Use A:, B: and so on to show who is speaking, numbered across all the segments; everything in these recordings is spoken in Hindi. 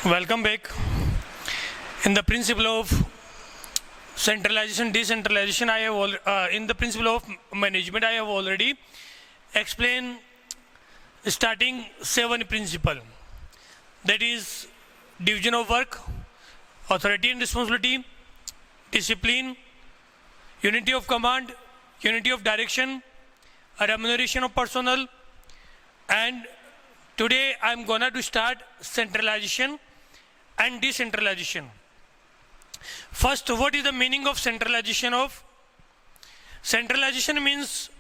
A: Welcome back. In the principle of centralization, decentralization, in the principle of management, I have already explained starting 7 principle. That is division of work, authority and responsibility, discipline, unity of command, unity of direction, remuneration of personnel, and today I am gonna to start centralization and decentralization. First, what is the meaning of centralization? Centralization means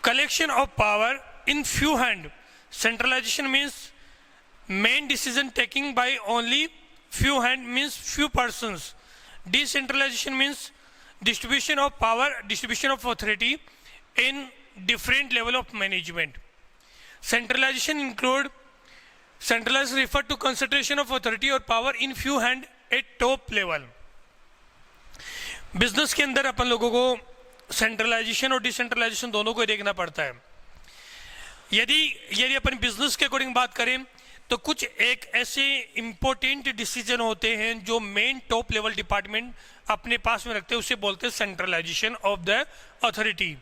A: collection of power in few hands. Centralization means main decision taking by only few hands, means few persons. Decentralization means distribution of power, distribution of authority in different level of management. Centralization refer to concentration of authority or power in few hand at top level. Business के अंदर अपन लोगों को सेंट्रलाइजेशन और डिसेंट्रलाइजेशन दोनों को देखना पड़ता है. यदि अपन बिजनेस के अकॉर्डिंग बात करें तो कुछ एक ऐसे इंपॉर्टेंट डिसीजन होते हैं जो मेन टॉप लेवल डिपार्टमेंट अपने पास में रखते हैं, उसे बोलते हैं centralisation of the authority.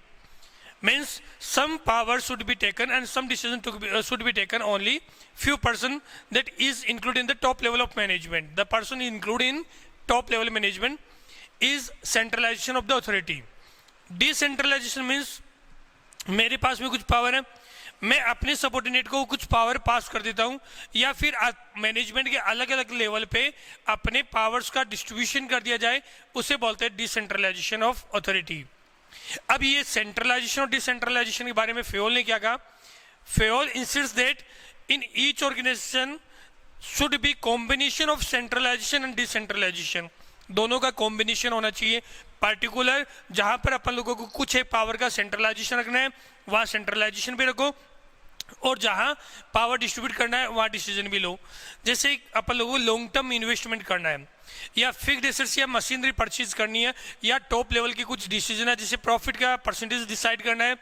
A: Means some power should be taken and some decision should be taken only few person that is included in the top level of management. The person included in top level management is centralization of the authority. Decentralization means मेरे पास में कुछ पावर है, मैं अपने सबऑर्डिनेट को कुछ पावर पास कर देता हूं, या फिर मैनेजमेंट के अलग अलग लेवल पे अपने पावर्स का डिस्ट्रीब्यूशन कर दिया जाए, उसे बोलते हैं डिसेंट्रलाइजेशन ऑफ अथॉरिटी. अब ये सेंट्रलाइजेशन और डिसेंट्रलाइजेशन के बारे में फेयोल ने क्या कहा? Fayol insists that in each organisation should be combination of centralisation and decentralisation. दोनों का कॉम्बिनेशन होना चाहिए. पार्टिकुलर जहां पर अपन लोगों को कुछ एक पावर का सेंट्रलाइजेशन रखना है वहां सेंट्रलाइजेशन भी रखो, और जहां पावर डिस्ट्रीब्यूट करना है वहां डिसीजन भी लो. जैसे अपन लोगों को लॉन्ग टर्म इन्वेस्टमेंट करना है, या फिक्स्ड एसेट्स या मशीनरी परचेज करनी है, या टॉप लेवल की कुछ डिसीजन है जैसे प्रॉफिट का परसेंटेज डिसाइड करना है,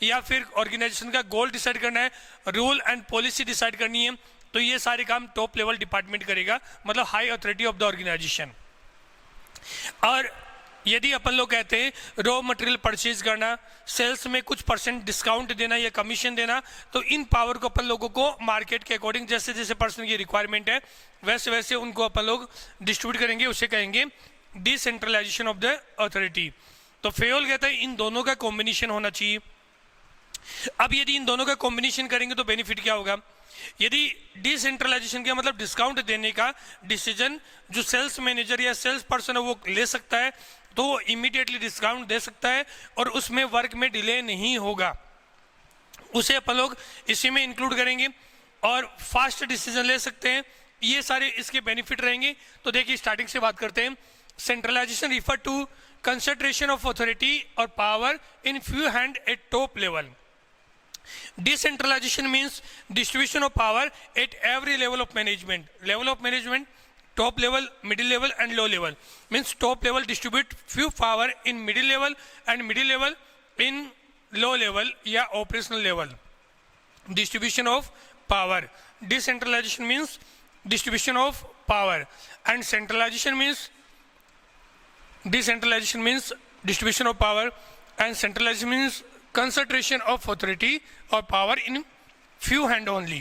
A: या फिर ऑर्गेनाइजेशन का गोल डिसाइड करना है, रूल एंड पॉलिसी डिसाइड करनी है, तो ये सारे काम टॉप लेवल डिपार्टमेंट करेगा, मतलब high authority of the organisation. और यदि अपन लोग कहते हैं रॉ मटेरियल परचेज करना, सेल्स में कुछ परसेंट डिस्काउंट देना या कमीशन देना, तो इन पावर को अपन लोगों को मार्केट के अकॉर्डिंग जैसे जैसे पर्सन की रिक्वायरमेंट है वैसे वैसे उनको अपन लोग डिस्ट्रीब्यूट करेंगे, उसे कहेंगे डिसेंट्रलाइजेशन ऑफ द अथॉरिटी. तो फेयोल कहता है इन दोनों का कॉम्बिनेशन होना चाहिए. अब यदि इन दोनों का कॉम्बिनेशन करेंगे तो बेनिफिट क्या होगा? यदि डिसेंट्रलाइजेशन का मतलब डिस्काउंट देने का डिसीजन जो सेल्स मैनेजर या सेल्स पर्सन है वो ले सकता है, तो वो इमीडिएटली डिस्काउंट दे सकता है और उसमें वर्क में डिले नहीं होगा, उसे अपन लोग इसी में इंक्लूड करेंगे और फास्ट डिसीजन ले सकते हैं. ये सारे इसके बेनिफिट रहेंगे. तो देखिए स्टार्टिंग से बात करते हैं. Centralization refer to concentration of authority और power in few hand at top level. Decentralization means distribution of power at every level of management. Level of management, top level, middle level and low level. Means top level distribute few power in middle level and middle level in low level या operational level. Distribution of power. Decentralization means distribution of power and centralization means distribution of power and centralization means concentration of authority or power in few hand only.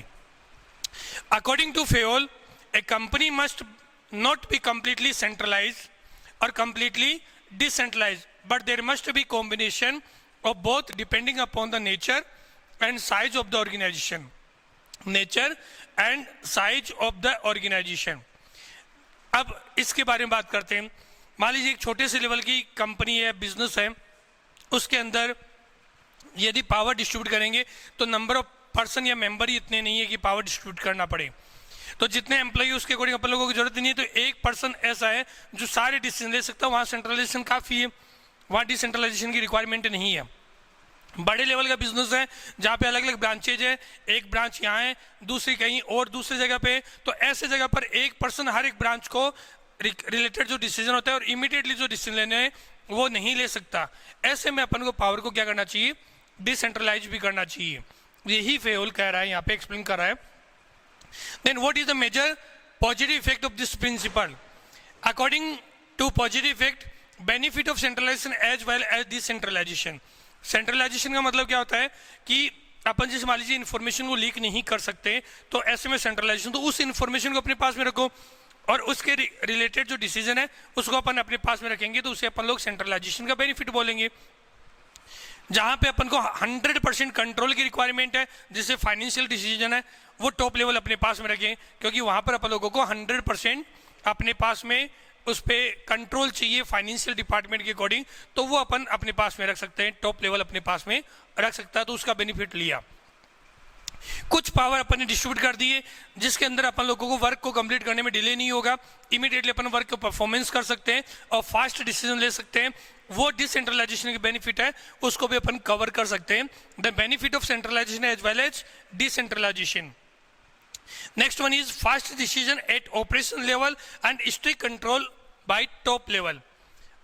A: According to Fayol, a company must not be completely centralized or completely decentralized, but there must be combination of both depending upon the nature and size of the organization. Nature and size of the organization. अब इसके बारे में बात करते हैं. मान लीजिए एक छोटे से लेवल की कंपनी है, बिजनेस है, उसके अंदर यदि पावर डिस्ट्रीब्यूट करेंगे तो नंबर ऑफ पर्सन या मेंबर ही इतने नहीं है कि पावर डिस्ट्रीब्यूट करना पड़े, तो जितने एम्प्लॉय उसके अकॉर्डिंग अपन लोगों की जरूरत नहीं है. तो एक पर्सन ऐसा है जो सारे डिसीजन ले सकता है, वहाँ सेंट्रलाइजेशन काफ़ी है, वहाँ डिसेंट्रलाइजेशन की रिक्वायरमेंट नहीं है. बड़े लेवल का बिजनेस है जहाँ पे अलग अलग ब्रांचेज है, एक ब्रांच यहाँ है, दूसरी कहीं और दूसरी जगह पे, तो ऐसे जगह पर एक पर्सन हर एक ब्रांच को रिलेटेड जो डिसीजन होता है और इमीडिएटली जो डिसीजन लेने हैं वो नहीं ले सकता. ऐसे में अपन को पावर को क्या करना चाहिए? डिसेंट्रलाइज भी करना चाहिए. यही फेयोल कह रहा है, यहाँ पे एक्सप्लेन कर रहा है. Then what is the major positive effect of this principle? According to positive effect, benefit of centralization as well as decentralization. Centralization का मतलब क्या होता है कि अपन जैसे मान लीजिए इन्फॉर्मेशन को लीक नहीं कर सकते, तो ऐसे में सेंट्रलाइजेशन, तो उस इन्फॉर्मेशन को अपने पास में रखो और उसके रिलेटेड जो डिसीजन है उसको अपन अपने पास में रखेंगे, तो उसे अपन लोग सेंट्रलाइजेशन का बेनिफिट बोलेंगे। जहां पे अपन को 100% कंट्रोल की रिक्वायरमेंट है, जिससे फाइनेंशियल डिसीजन है वो टॉप लेवल अपने पास में रखें, क्योंकि वहां पर अपन लोगों को 100% अपने पास में उस पर कंट्रोल चाहिए फाइनेंशियल डिपार्टमेंट के अकॉर्डिंग, तो वो अपन अपने पास में रख सकते हैं, टॉप लेवल अपने पास में रख सकता है, तो उसका बेनिफिट लिया। कुछ पावर अपन ने डिस्ट्रीब्यूट कर दिए जिसके अंदर अपन लोगों को वर्क को कंप्लीट करने में डिले नहीं होगा, इमीडिएटली अपन वर्क को परफॉर्मेंस कर सकते हैं और फास्ट डिसीजन ले सकते हैं। वो डिसेंट्रलाइजेशन के बेनिफिट है उसको भी अपन कवर कर सकते हैं, the benefit of centralisation as well as decentralisation. Next one is fast decision at operation level and strict control by top level.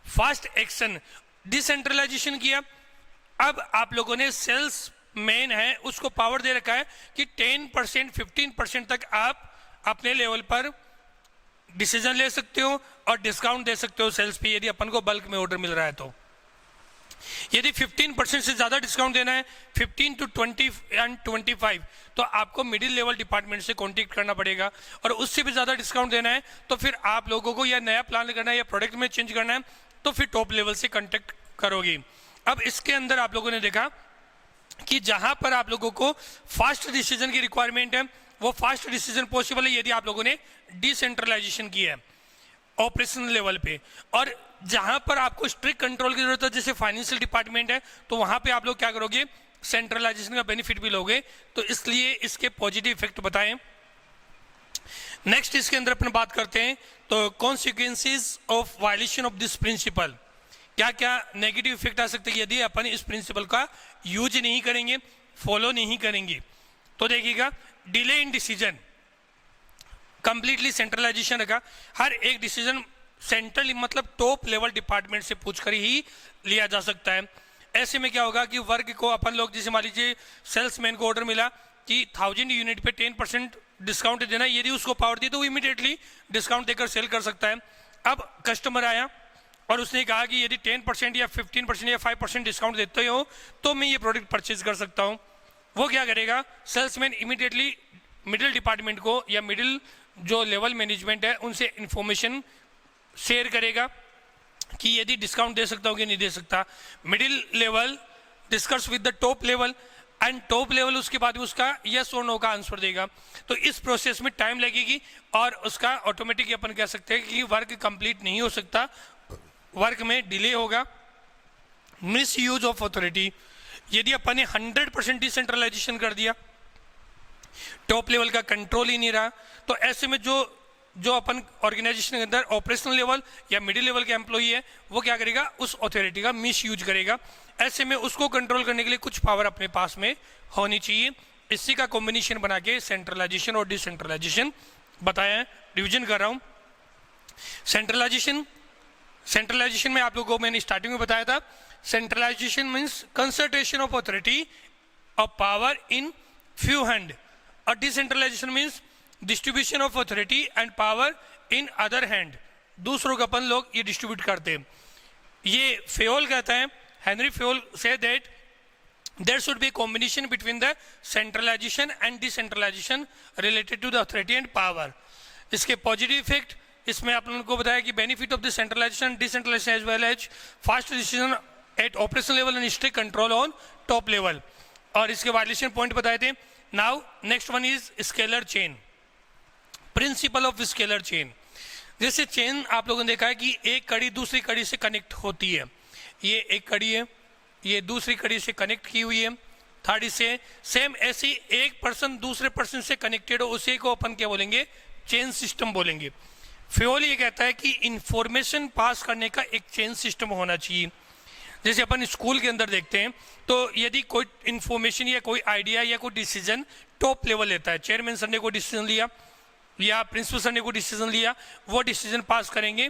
A: Fast action, decentralisation किया, अब आप लोगों ने सेल्स मेन है उसको पावर दे रखा है कि 10% 15% तक आप अपने लेवल पर डिसीजन ले सकते हो और डिस्काउंट दे सकते हो सेल्स पे, यदि अपन को बल्क में ऑर्डर मिल रहा है तो। यदि 15% से ज्यादा डिस्काउंट देना है, 15 to 20 and 25, तो आपको मिडिल लेवल डिपार्टमेंट से कॉन्टेक्ट करना पड़ेगा, और उससे भी ज्यादा डिस्काउंट देना है तो फिर आप लोगों को या नया प्लान करना है या प्रोडक्ट में चेंज करना है तो फिर टॉप लेवल से कॉन्टेक्ट करोगे। अब इसके अंदर आप लोगों ने देखा कि जहां पर आप लोगों को फास्ट डिसीजन की रिक्वायरमेंट है वो फास्ट डिसीजन पॉसिबल है यदि आप लोगों ने डिसेंट्रलाइजेशन किया है ऑपरेशनल लेवल पे, और जहां पर आपको स्ट्रिक्ट कंट्रोल की जरूरत है जैसे फाइनेंशियल डिपार्टमेंट है तो वहां पे आप लोग क्या करोगे, सेंट्रलाइजेशन का बेनिफिट भी लोगे, तो इसलिए इसके पॉजिटिव इफेक्ट बताएं। नेक्स्ट इसके अंदर अपन बात करते हैं तो consequences of violation of this principal, क्या क्या नेगेटिव इफेक्ट आ सकते हैं यदि अपन इस प्रिंसिपल का यूज नहीं करेंगे, फॉलो नहीं करेंगे। तो देखिएगा, delay in decision, completely centralisation रखा, हर एक डिसीजन सेंट्रल मतलब टॉप लेवल डिपार्टमेंट से पूछकर ही लिया जा सकता है। ऐसे में क्या होगा कि वर्ग को अपन लोग जैसे मान लीजिए सेल्समैन को ऑर्डर मिला कि 1000 यूनिट पे 10% डिस्काउंट देना, यदि उसको पावर दी तो वो इमीडिएटली डिस्काउंट देकर सेल कर सकता है। अब कस्टमर आया और उसने कहा कि यदि 10% या 15% या 5% डिस्काउंट देते हो तो मैं ये प्रोडक्ट परचेज कर सकता हूँ। वो क्या करेगा, सेल्समैन इमीडिएटली मिडिल डिपार्टमेंट को या मिडिल जो लेवल मैनेजमेंट है उनसे इंफॉर्मेशन शेयर करेगा कि यदि डिस्काउंट दे सकता हूँ कि नहीं दे सकता। Middle level discuss with the top level and top level उसके बाद उसका यस और नो का आंसर देगा। तो इस प्रोसेस में टाइम लगेगी और उसका ऑटोमेटिक अपन कह सकते हैं कि वर्क कंप्लीट नहीं हो सकता, वर्क में डिले होगा। मिस यूज ऑफ अथॉरिटी, यदि अपन ने 100% डिसेंट्रलाइजेशन कर दिया, टॉप लेवल का कंट्रोल ही नहीं रहा, तो ऐसे में जो अपन ऑर्गेनाइजेशन के अंदर ऑपरेशनल लेवल या मिडिल लेवल का एम्प्लॉई है वो क्या करेगा, उस अथॉरिटी का मिस यूज करेगा। ऐसे में उसको कंट्रोल करने के लिए कुछ पावर अपने पास में होनी चाहिए। इसी का कॉम्बिनेशन बना के सेंट्रलाइजेशन और डिसेंट्रलाइजेशन बताया है। रिविजन कर रहा हूं। सेंट्रलाइजेशन में आप लोगों को मैंने स्टार्टिंग में बताया था, centralization means concentration of authority of power in few hand, और decentralization means distribution of authority and power in other hand, दूसरों का अपन लोग ये डिस्ट्रीब्यूट करते हैं। ये फेयोल कहता है, हेनरी फेयोल से that there should be combination between the centralisation and decentralisation related to the authority and power. इसके पॉजिटिव इफेक्ट इसमें आप लोगों को बताया कि benefit of the centralisation decentralisation as well as fast decision at operational level and strict control on top level, और इसके वायलेशन पॉइंट बताए थे। Now next one is scalar chain, principle of scalar chain. जैसे चेन आप लोगों ने देखा है कि एक कड़ी दूसरी कड़ी से कनेक्ट होती है, ये एक कड़ी है, ये दूसरी कड़ी से कनेक्ट की हुई है, थर्ड से सेम ऐसी एक पर्सन दूसरे पर्सन से कनेक्टेड हो, उसी को अपन क्या बोलेंगे, चेन सिस्टम बोलेंगे। फ्योल ये कहता है कि इंफॉर्मेशन पास करने का एक चेन सिस्टम होना चाहिए। जैसे अपन स्कूल के अंदर देखते हैं तो यदि कोई इंफॉर्मेशन या कोई आइडिया या कोई डिसीजन टॉप लेवल लेता है, चेयरमैन सर ने कोई डिसीजन लिया या प्रिंसिपल सर ने कोई डिसीजन लिया, वो डिसीजन पास करेंगे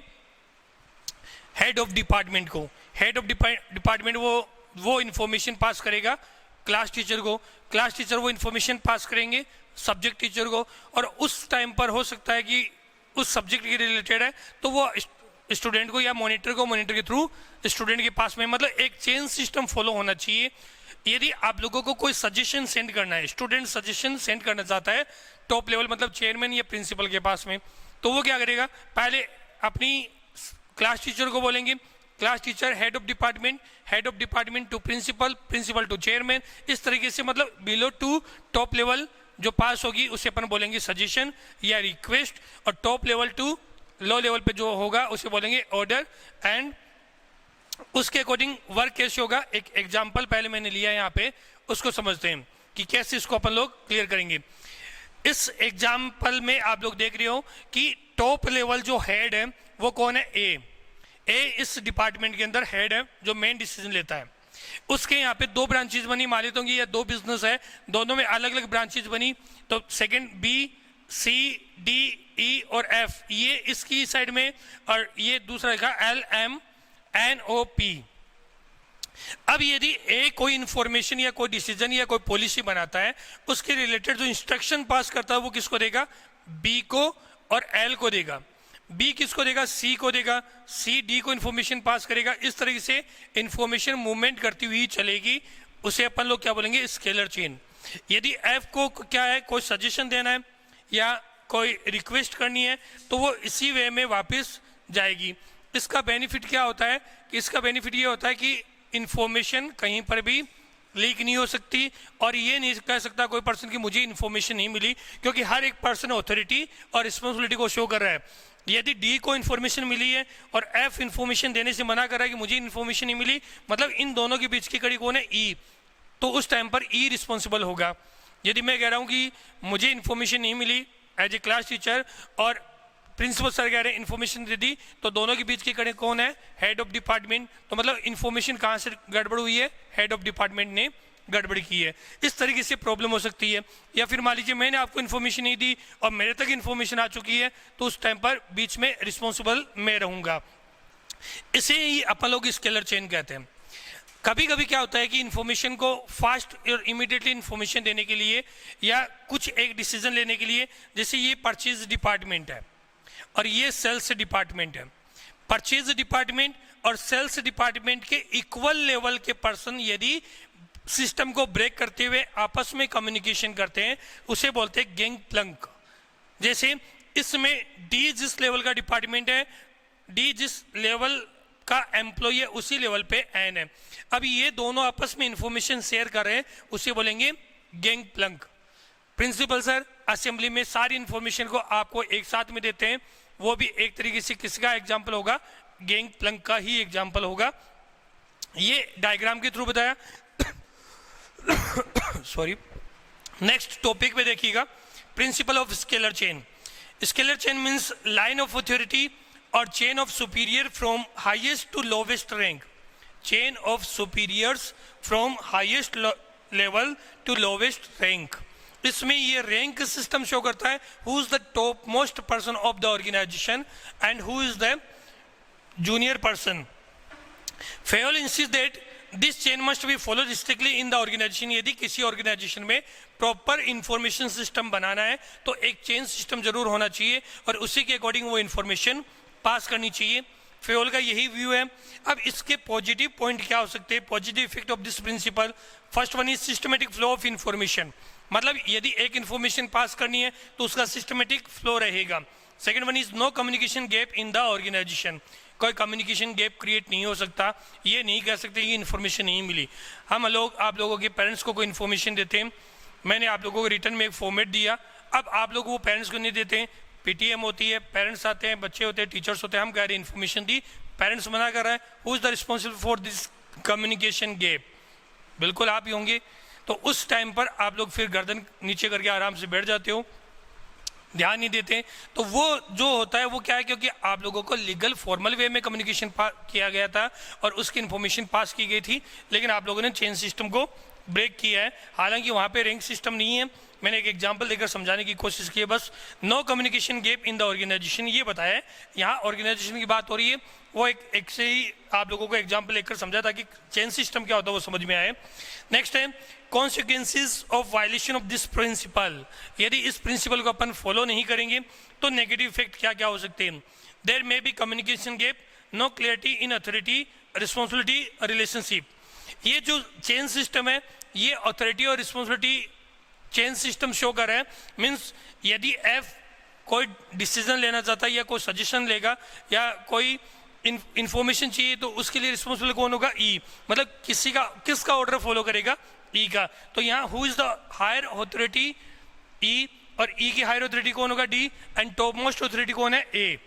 A: हेड ऑफ डिपार्टमेंट को, हेड ऑफ डिपार्टमेंट वो इंफॉर्मेशन पास करेगा क्लास टीचर को, क्लास टीचर वो इन्फॉर्मेशन पास करेंगे सब्जेक्ट टीचर को, और उस टाइम पर हो सकता है कि उस सब्जेक्ट के रिलेटेड है तो वो स्टूडेंट को या मॉनिटर को, मॉनिटर के थ्रू स्टूडेंट के पास में, मतलब एक चेन सिस्टम फॉलो होना चाहिए। यदि आप लोगों को कोई सजेशन सेंड करना है, स्टूडेंट सजेशन सेंड करना चाहता है टॉप लेवल मतलब चेयरमैन या प्रिंसिपल के पास में, तो वो क्या करेगा, पहले अपनी क्लास टीचर को बोलेंगे, class teacher head of department to principal, principal to chairman, इस तरीके से मतलब बिलो टू टॉप लेवल जो पास होगी उसे अपन बोलेंगे सजेशन या रिक्वेस्ट, और top level to low level पे जो होगा उसे बोलेंगे ऑर्डर। एंड उसके अकॉर्डिंग वर्क कैसे होगा, एक एग्जांपल पहले मैंने लिया यहाँ पे, उसको समझते हैं कि कैसे इसको अपन लोग क्लियर करेंगे। इस एग्जांपल में आप लोग देख रहे हो कि टॉप लेवल जो हेड है वो कौन है, ए इस डिपार्टमेंट के अंदर हेड है जो मेन डिसीजन लेता है। उसके यहाँ पे दो ब्रांचेज बनी, मान लेता हूँ कि ये दो बिजनेस है, दोनों में अलग अलग ब्रांचेज बनी, तो second B C D E और एफ ये इसकी साइड में, और ये दूसरा लिखा L M N O P. अब यदि ए कोई इंफॉर्मेशन या कोई डिसीजन या कोई पॉलिसी बनाता है, उसके रिलेटेड जो इंस्ट्रक्शन पास करता है वो किसको देगा, बी को और एल को देगा, बी किसको देगा, सी को देगा, सी डी को इंफॉर्मेशन पास करेगा। इस तरीके से इंफॉर्मेशन मूवमेंट करती हुई चलेगी, उसे अपन लोग क्या बोलेंगे, स्केलर चेन। यदि एफ को क्या है, कोई सजेशन देना है या कोई रिक्वेस्ट करनी है तो वो इसी वे में वापस जाएगी। इसका बेनिफिट क्या होता है, कि इसका बेनिफिट ये होता है कि इंफॉर्मेशन कहीं पर भी लीक नहीं हो सकती, और ये नहीं कह सकता कोई पर्सन कि मुझे इन्फॉर्मेशन नहीं मिली, क्योंकि हर एक पर्सन ऑथोरिटी और रिस्पॉन्सिबिलिटी को शो कर रहा है। यदि डी को इन्फॉर्मेशन मिली है और एफ इन्फॉर्मेशन देने से मना कर रहा है कि मुझे इन्फॉर्मेशन नहीं मिली, मतलब इन दोनों के बीच की कड़ी कौन है, ई, तो उस टाइम पर ई रिस्पॉन्सिबल होगा। यदि मैं कह रहा हूँ कि मुझे इन्फॉर्मेशन नहीं मिली एज ए क्लास टीचर और प्रिंसिपल सर कह रहे हैं इन्फॉर्मेशन दे दी, तो दोनों के बीच की कड़ी कौन है, हेड ऑफ डिपार्टमेंट। तो मतलब इन्फॉर्मेशन कहाँ से गड़बड़ हुई है, हेड ऑफ डिपार्टमेंट ने गड़बड़ की है। इस तरीके से प्रॉब्लम हो सकती है। या फिर मान लीजिए मैंने आपको इन्फॉर्मेशन नहीं दी और मेरे तक इन्फॉर्मेशन आ चुकी है, तो उस टाइम पर बीच में रिस्पॉन्सिबल मैं रहूंगा। इसे ही अपन लोग स्केलर चेन कहते हैं। कभी कभी क्या होता है कि इन्फॉर्मेशन को फास्ट और इमीडिएटली इन्फॉर्मेशन देने के लिए या कुछ एक डिसीजन लेने के लिए, जैसे ये परचेज डिपार्टमेंट है और ये सेल्स डिपार्टमेंट है, परचेज डिपार्टमेंट और सेल्स डिपार्टमेंट के इक्वल लेवल के पर्सन यदि सिस्टम को ब्रेक करते हुए आपस में कम्युनिकेशन करते हैं, उसे बोलते हैं गैंग प्लंक। जैसे इसमें डी जिस लेवल का डिपार्टमेंट है, डी जिस लेवल का एम्प्लॉय है, उसी लेवल पे एन है। अब ये दोनों आपस में इंफॉर्मेशन शेयर कर रहे हैं, उसे बोलेंगे gang plank. Principal sir assembly में सारी इंफॉर्मेशन को आपको एक साथ में देते हैं, वो भी एक तरीके से किसका एग्जाम्पल होगा, गैंग प्लंक का ही एग्जाम्पल होगा। ये डायग्राम के थ्रू बताया। सॉरी, नेक्स्ट टॉपिक पे देखिएगा, principle of scalar chain. Scalar chain means line of authority और chain of superior from highest to lowest rank, chain of superiors from highest level to lowest rank. इसमें ये रैंक सिस्टम शो करता है, who is the top most person of the organization and who is the junior person. Fayol insist that this chain must be followed strictly in the organization. यदि किसी ऑर्गेनाइजेशन में प्रॉपर इंफॉर्मेशन सिस्टम बनाना है तो एक चेन सिस्टम जरूर होना चाहिए और उसी के अकॉर्डिंग वो इंफॉर्मेशन पास करनी चाहिए। फेयोल का यही व्यू है। अब इसके पॉजिटिव पॉइंट क्या हो सकते हैं, positive effect of this principle. First one is systematic flow of information, मतलब यदि एक इंफॉर्मेशन पास करनी है तो उसका सिस्टमेटिक फ्लो रहेगा। Second one is no communication gap in the organisation, कोई कम्युनिकेशन गैप क्रिएट नहीं हो सकता, ये नहीं कह सकते ये इन्फॉर्मेशन नहीं मिली। हम लोग आप लोगों के पेरेंट्स को कोई इन्फॉर्मेशन देते हैं, मैंने आप लोगों को रिटर्न में एक फॉर्मेट दिया, अब आप लोग वो पेरेंट्स को नहीं देते हैं, पीटीएम होती है, पेरेंट्स आते हैं, बच्चे होते हैं, टीचर्स होते हैं, हम कह रहे हैं इन्फॉर्मेशन दी, पेरेंट्स मना कर रहा है, who is the responsible for this communication gap, बिल्कुल आप ही होंगे। तो उस टाइम पर आप लोग फिर गर्दन नीचे करके आराम से बैठ जाते हो, ध्यान नहीं देते। तो वो जो होता है वो क्या है, क्योंकि आप लोगों को लीगल फॉर्मल वे में कम्युनिकेशन किया गया था और उसकी इन्फॉर्मेशन पास की गई थी, लेकिन आप लोगों ने चेन सिस्टम को ब्रेक किया है, हालांकि वहाँ पे रैंक सिस्टम नहीं है। मैंने एक एग्जांपल देकर समझाने की कोशिश की है बस। No communication gap in the organisation, ये बताया है। यहाँ ऑर्गेनाइजेशन की बात हो रही है, वो एक से ही आप लोगों को एग्जांपल लेकर समझा ताकि चेन सिस्टम क्या होता है वो समझ में आए। नेक्स्ट है consequences of violation of this principal, यदि इस प्रिंसिपल को अपन फॉलो नहीं करेंगे तो नेगेटिव इफेक्ट क्या क्या हो सकते हैं। There may be communication gap, no clarity in authority, responsibility, relationship. ये जो चेन सिस्टम है ये अथॉरिटी और रिस्पॉन्सिबिलिटी चेन सिस्टम शो कर रहा है। मीन्स यदि एफ कोई डिसीजन लेना चाहता है या कोई सजेशन लेगा या कोई इंफॉर्मेशन चाहिए तो उसके लिए रिस्पॉन्सिबल कौन होगा, ई। मतलब किसका ऑर्डर फॉलो करेगा, ई का। तो यहाँ who is the higher authority, E, और ई की हायर अथॉरिटी कौन होगा, D, and top most authority कौन है, ए।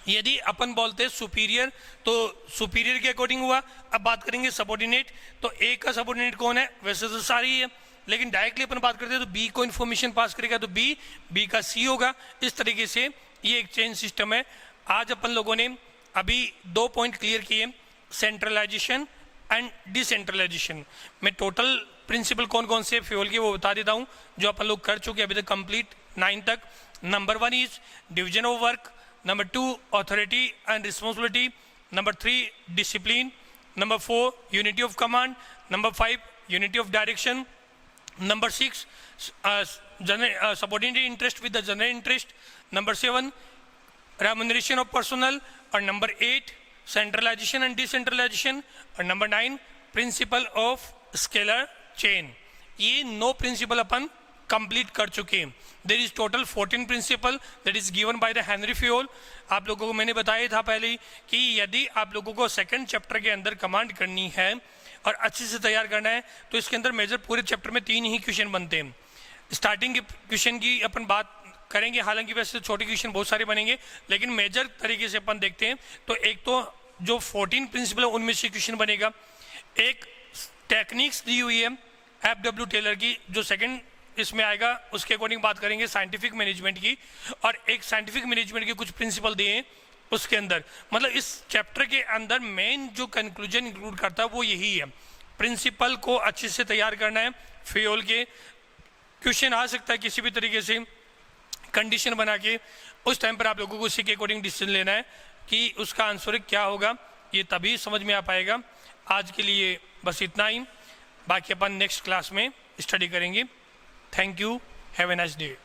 A: यदि अपन बोलते हैं सुपीरियर तो सुपीरियर के अकॉर्डिंग हुआ। अब बात करेंगे सबऑर्डिनेट, तो ए का सबऑर्डिनेट कौन है, वैसे तो सारी है, लेकिन डायरेक्टली अपन बात करते हैं तो बी को इन्फॉर्मेशन पास करेगा तो बी का सी होगा। इस तरीके से ये एक चेन सिस्टम है। आज अपन लोगों ने अभी 2 पॉइंट क्लियर किए, सेंट्रलाइजेशन एंड डिसेंट्रलाइजेशन। मैं टोटल प्रिंसिपल कौन कौन से फ्यूल के वो बता देता हूँ जो अपन लोग कर चुके अभी तक कंप्लीट 9 तक। Number 1 is division of work, number 2 authority and responsibility, number 3 discipline, number 4 unity of command, number 5 unity of direction, number 6 subordinate interest with the general interest, number 7 remuneration of personnel, और नंबर 8 centralization and decentralization, और number 9 principle of scalar chain। ये 9 प्रिंसिपल अपन कंप्लीट कर चुके हैं। There is total 14 principle that is given by the Henri Fayol. आप लोगों को मैंने बताया था पहले ही कि यदि आप लोगों को सेकंड चैप्टर के अंदर कमांड करनी है और अच्छे से तैयार करना है तो इसके अंदर मेजर पूरे चैप्टर में 3 ही क्वेश्चन बनते हैं। स्टार्टिंग के क्वेश्चन की अपन बात करेंगे, हालांकि वैसे छोटे क्वेश्चन बहुत सारे बनेंगे, लेकिन मेजर तरीके से अपन देखते हैं तो एक तो जो 14 प्रिंसिपल है उनमें से क्वेश्चन बनेगा। एक टेक्निक्स दी हुई है एफ.डब्ल्यू. टेलर की, जो सेकंड इसमें आएगा उसके अकॉर्डिंग बात करेंगे साइंटिफिक मैनेजमेंट की, और एक साइंटिफिक मैनेजमेंट के कुछ प्रिंसिपल दिए उसके अंदर। मतलब इस चैप्टर के अंदर मेन जो कंक्लूजन इंक्लूड करता है वो यही है, प्रिंसिपल को अच्छे से तैयार करना है। फ्यूल के क्वेश्चन आ सकता है किसी भी तरीके से कंडीशन बना के, उस टाइम पर आप लोगों को उसी के अकॉर्डिंग डिसीजन लेना है कि उसका आंसर क्या होगा, ये तभी समझ में आ पाएगा। आज के लिए बस इतना ही, बाकी अपन नेक्स्ट क्लास में स्टडी करेंगे। Thank you, have a nice day.